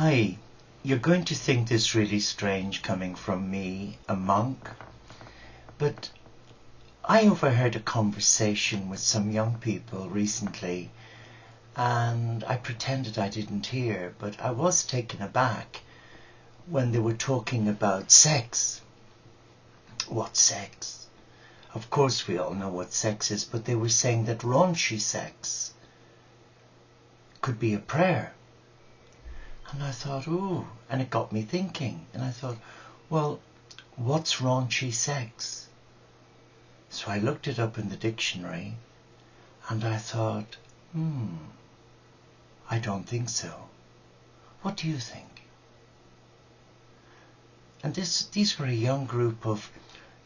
Hi, you're going to think this really strange coming from me, a monk, but I overheard a conversation with some young people recently and I pretended I didn't hear, but I was taken aback when they were talking about sex. What sex? Of course we all know what sex is, but they were saying that raunchy sex could be a prayer. And I thought, ooh, and it got me thinking. And I thought, well, what's raunchy sex? So I looked it up in the dictionary and I thought, I don't think so. What do you think? And these were a young group of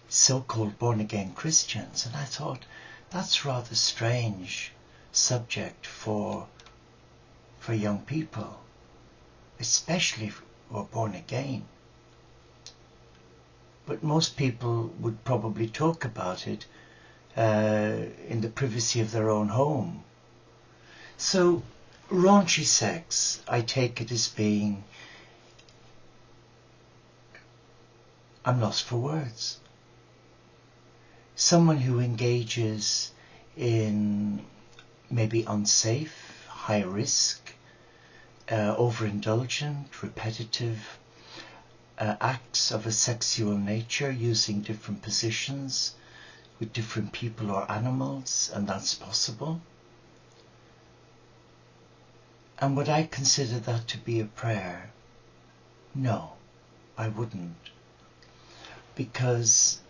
so-called born-again Christians, and I thought, that's rather strange subject for young people, especially who are born again. But most people would probably talk about it in the privacy of their own home. So raunchy sex, I take it as being, I'm lost for words. Someone who engages in maybe unsafe, high risk, overindulgent, repetitive acts of a sexual nature using different positions with different people or animals, and that's possible. And would I consider that to be a prayer? No, I wouldn't. Because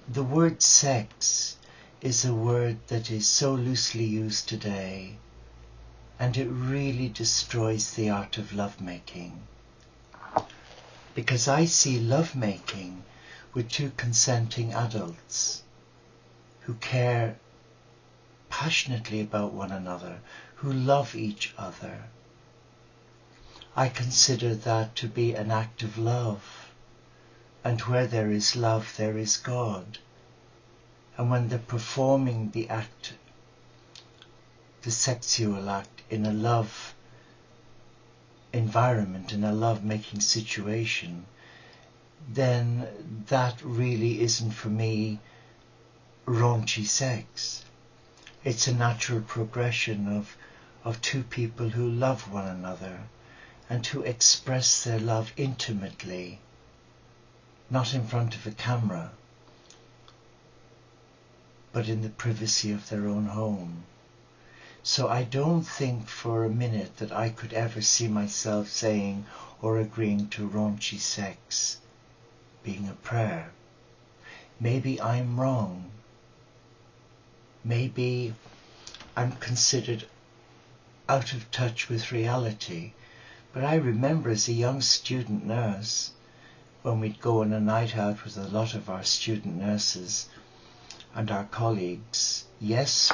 the word sex is a word that is so loosely used today, and it really destroys the art of lovemaking. Because I see lovemaking with two consenting adults who care passionately about one another, who love each other. I consider that to be an act of love. And where there is love, there is God. And when they're performing the act, the sexual act, in a love environment, in a love-making situation, then that really isn't for me raunchy sex. It's a natural progression of two people who love one another and who express their love intimately, not in front of a camera, but in the privacy of their own home. So I don't think for a minute that I could ever see myself saying or agreeing to raunchy sex being a prayer. Maybe I'm wrong. Maybe I'm considered out of touch with reality. But I remember as a young student nurse, when we'd go on a night out with a lot of our student nurses and our colleagues, yes,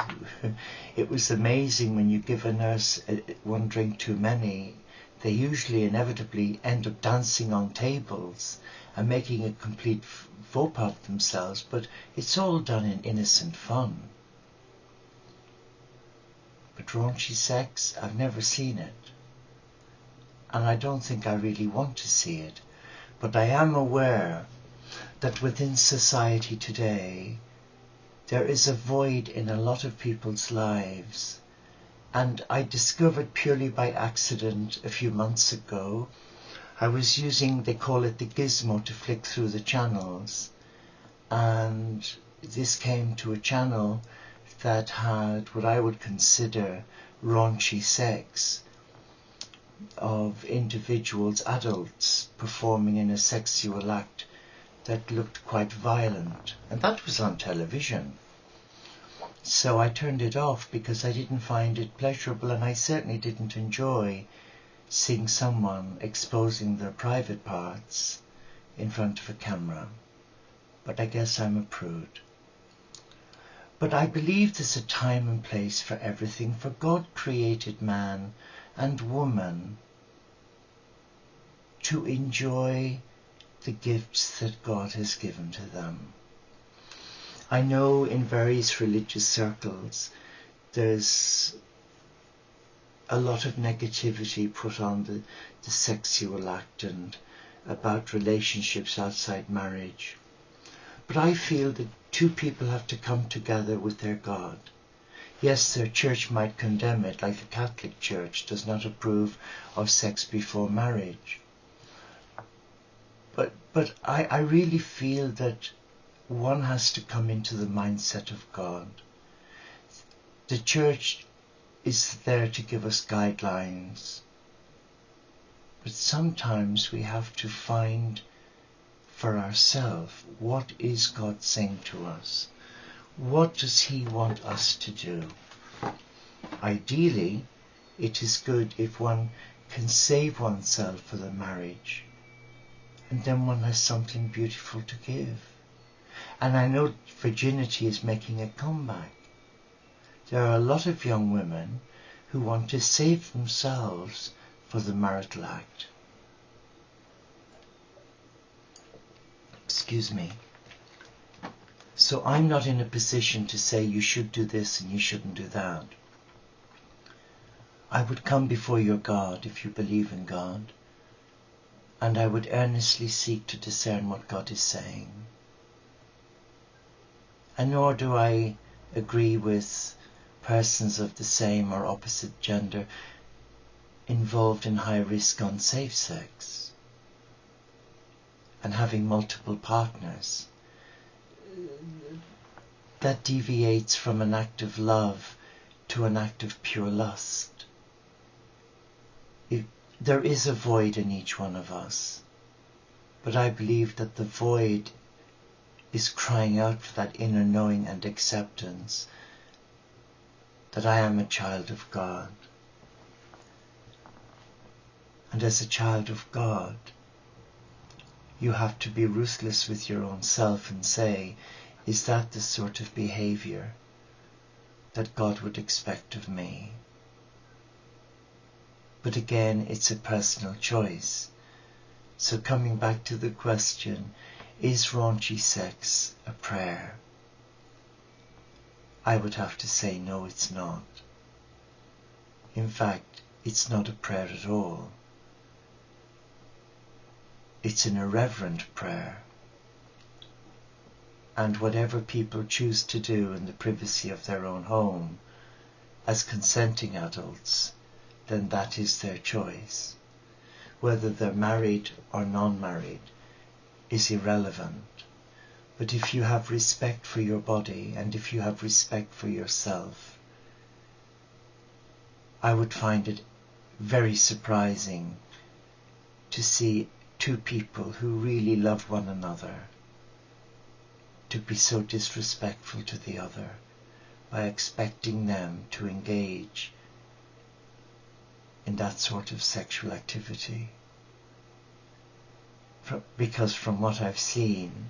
it was amazing when you give a nurse one drink too many, they usually inevitably end up dancing on tables and making a complete faux pas of themselves, but it's all done in innocent fun. But raunchy sex, I've never seen it. And I don't think I really want to see it. But I am aware that within society today, there is a void in a lot of people's lives. And I discovered purely by accident a few months ago, I was using, they call it the gizmo, to flick through the channels. And this came to a channel that had what I would consider raunchy sex of individuals, adults, performing in a sexual act that looked quite violent. And that was on television. So I turned it off because I didn't find it pleasurable, and I certainly didn't enjoy seeing someone exposing their private parts in front of a camera. But I guess I'm a prude. But I believe there's a time and place for everything, for God created man and woman to enjoy the gifts that God has given to them. I know in various religious circles there's a lot of negativity put on the sexual act and about relationships outside marriage. But I feel that two people have to come together with their God. Yes, their church might condemn it, like the Catholic Church does not approve of sex before marriage. But I really feel that one has to come into the mindset of God. The church is there to give us guidelines, but sometimes we have to find for ourselves, what is God saying to us? What does He want us to do? Ideally, it is good if one can save oneself for the marriage, and then one has something beautiful to give. And I know virginity is making a comeback. There are a lot of young women who want to save themselves for the marital act. Excuse me. So I'm not in a position to say you should do this and you shouldn't do that. I would come before your God if you believe in God, and I would earnestly seek to discern what God is saying. And nor do I agree with persons of the same or opposite gender involved in high risk unsafe sex and having multiple partners. That deviates from an act of love to an act of pure lust. There is a void in each one of us, but I believe that the void is crying out for that inner knowing and acceptance that I am a child of God. And as a child of God, you have to be ruthless with your own self and say, is that the sort of behavior that God would expect of me? But again, it's a personal choice. So coming back to the question, is raunchy sex a prayer? I would have to say no, it's not. In fact, it's not a prayer at all. It's an irreverent prayer. And whatever people choose to do in the privacy of their own home, as consenting adults, then that is their choice. Whether they're married or non-married is irrelevant. But if you have respect for your body and if you have respect for yourself, I would find it very surprising to see two people who really love one another to be so disrespectful to the other by expecting them to engage in that sort of sexual activity. Because from what I've seen,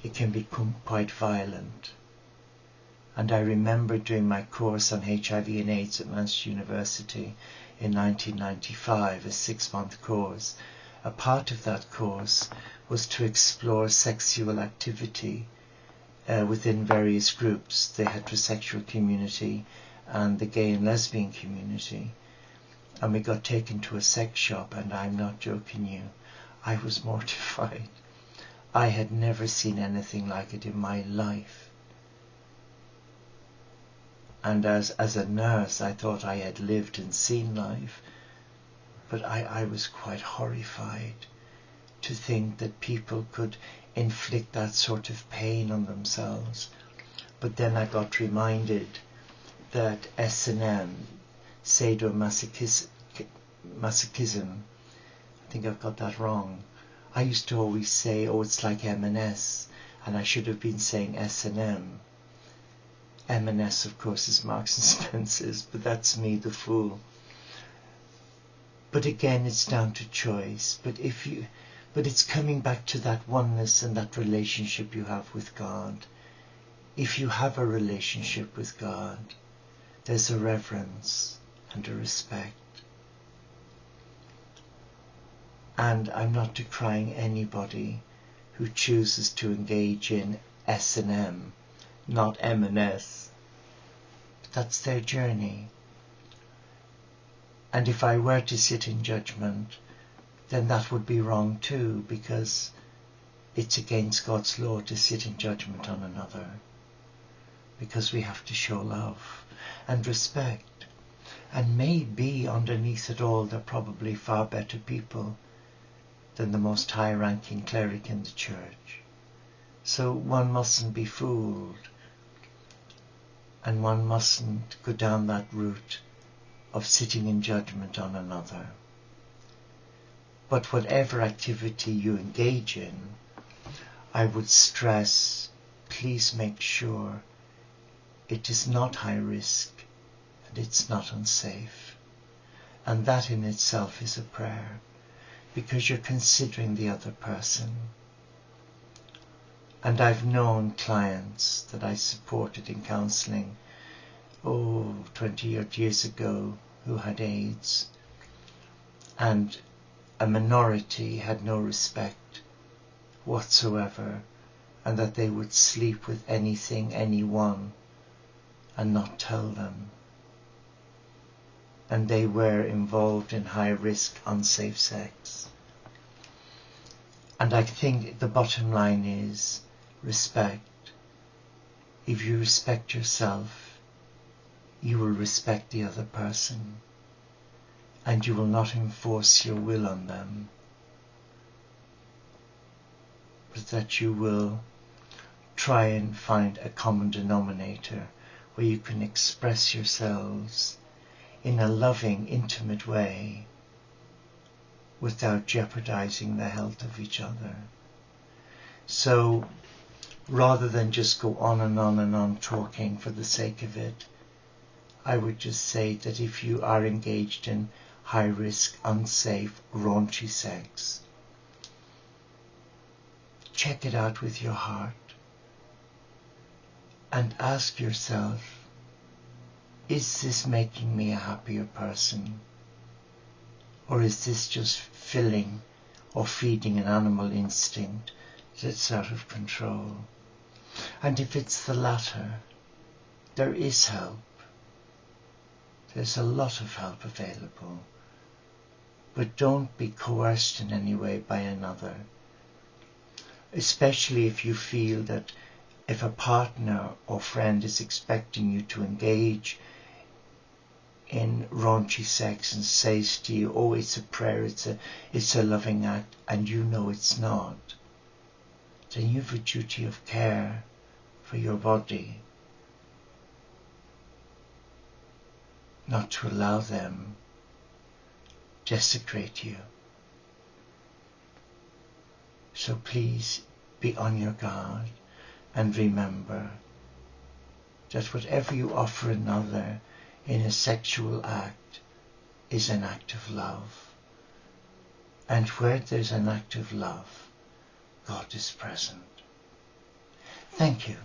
it can become quite violent. And I remember doing my course on HIV and AIDS at Manchester University in 1995, a 6-month course. A part of that course was to explore sexual activity within various groups, the heterosexual community and the gay and lesbian community. And we got taken to a sex shop, and I'm not joking you, I was mortified. I had never seen anything like it in my life. And as a nurse, I thought I had lived and seen life, but I was quite horrified to think that people could inflict that sort of pain on themselves. But then I got reminded that S&M, sadomasochism, I think I've got that wrong. I used to always say, oh, it's like M&S, and I should have been saying S&M. M&S, of course, is Marks and Spencer's, but that's me, the fool. But again, it's down to choice. But it's coming back to that oneness and that relationship you have with God. If you have a relationship with God, there's a reverence and a respect. And I'm not decrying anybody who chooses to engage in S&M, not M&S. But that's their journey. And if I were to sit in judgment, then that would be wrong too, because it's against God's law to sit in judgment on another. Because we have to show love and respect. And maybe underneath it all, they're probably far better people than the most high-ranking cleric in the church. So one mustn't be fooled, and one mustn't go down that route of sitting in judgment on another. But whatever activity you engage in, I would stress, please make sure it is not high risk and it's not unsafe. And that in itself is a prayer, because you're considering the other person. And I've known clients that I supported in counselling, 20 odd years ago, who had AIDS, and a minority had no respect whatsoever, and that they would sleep with anything, anyone, and not tell them. And they were involved in high risk, unsafe sex. And I think the bottom line is respect. If you respect yourself, you will respect the other person, and you will not enforce your will on them, but that you will try and find a common denominator where you can express yourselves in a loving, intimate way without jeopardizing the health of each other. So rather than just go on and on and on talking for the sake of it, I would just say that if you are engaged in high risk, unsafe, raunchy sex, check it out with your heart and ask yourself, is this making me a happier person? Or is this just filling or feeding an animal instinct that's out of control? And if it's the latter, there is help. There's a lot of help available. But don't be coerced in any way by another. Especially if you feel that if a partner or friend is expecting you to engage in raunchy sex and says to you, it's a prayer, it's a loving act, and you know it's not, then you have a duty of care for your body, not to allow them desecrate you. So please be on your guard and remember that whatever you offer another in a sexual act is an act of love. And where there's an act of love, God is present. Thank you.